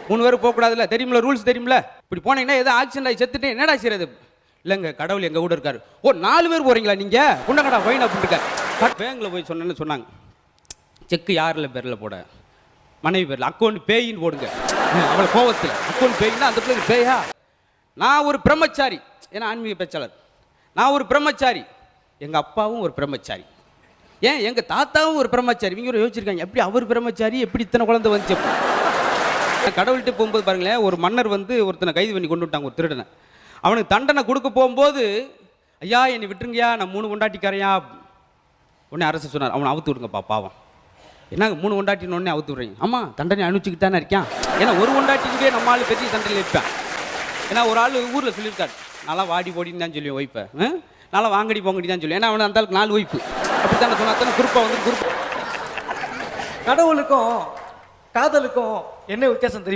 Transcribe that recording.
3 பேர் போகக்கூடாதுல்ல, தெரியுமில்ல, ரூல்ஸ் தெரியுமில்ல. இப்படி போனீங்கன்னா ஏதோ ஆக்சிடென்ட் ஆகி செத்துட்டு என்னடா செய்யறது? இல்லைங்க, கடவுள் எங்கள் கூட இருக்காரு. ஓ 4 பேர் போகிறீங்களா நீங்கள்? உண்டங்கடா ஃபைன் அப்படின்னு பேங்கில் போய் சொன்னேன்னு சொன்னாங்க. செக்கு யாரில் பேரில் போட? மனைவி பேரில். அக்கௌண்ட் பேயின்னு போடுங்க. அவளை கோவத்தில் அக்கௌண்ட் பேயின்னா அந்த பிள்ளை பேயா? நான் ஒரு பிரம்மச்சாரி, ஏன்னா ஆன்மீக பேச்சாளர். நான் ஒரு பிரம்மச்சாரி, எங்கள் அப்பாவும் ஒரு பிரம்மச்சாரி, ஏன் எங்கள் தாத்தாவும் ஒரு பிரம்மச்சாரி. இவங்க ஒரு யோசிச்சிருக்காங்க, எப்படி அவர் பிரம்மச்சாரி, எப்படி இத்தனை குழந்தை வந்துச்சு? கடவுள்கிட்ட போகும்போது பாருங்களேன், ஒரு மன்னர் வந்து ஒருத்தனை கைது பண்ணி கொண்டு விட்டாங்க, ஒரு திருடனை. அவனுக்கு தண்டனை கொடுக்க போகும்போது, ஐயா என்னை விட்டுருங்கய்யா, நான் 3 கொண்டாட்டிக்காரையா. உடனே அரசு சொன்னார், அவனை அவுத்து விடுங்கப்பா, பாவம். என்னங்க 3 கொண்டாட்டின்னு உடனே அவுத்து விடுறீங்க? ஆமாம், தண்டனை அனுப்பிச்சிக்கிட்டு தானே இருக்கான். ஏன்னா ஒரு கொண்டாட்டிக்கே நம்ம ஆள் பெரிய தண்டனை இருப்பேன். ஏன்னா ஒரு ஆள் ஊரில் சொல்லியிருக்காரு, நல்லா வாடி போடின்னு தான் சொல்லுவேன் ஒய்ஃபை, நல்லா வாங்கடி போங்கடி தான் சொல்லுவேன். ஏன்னா அவனை அந்த அளவுக்கு 4 ஒய்ஃபு அப்படி தானே சொன்னா தானே குரூப்பாக வந்து குரூப். கடவுளுக்கும் காதலுக்கும் என்ன வித்தியாசம் தெரியும்?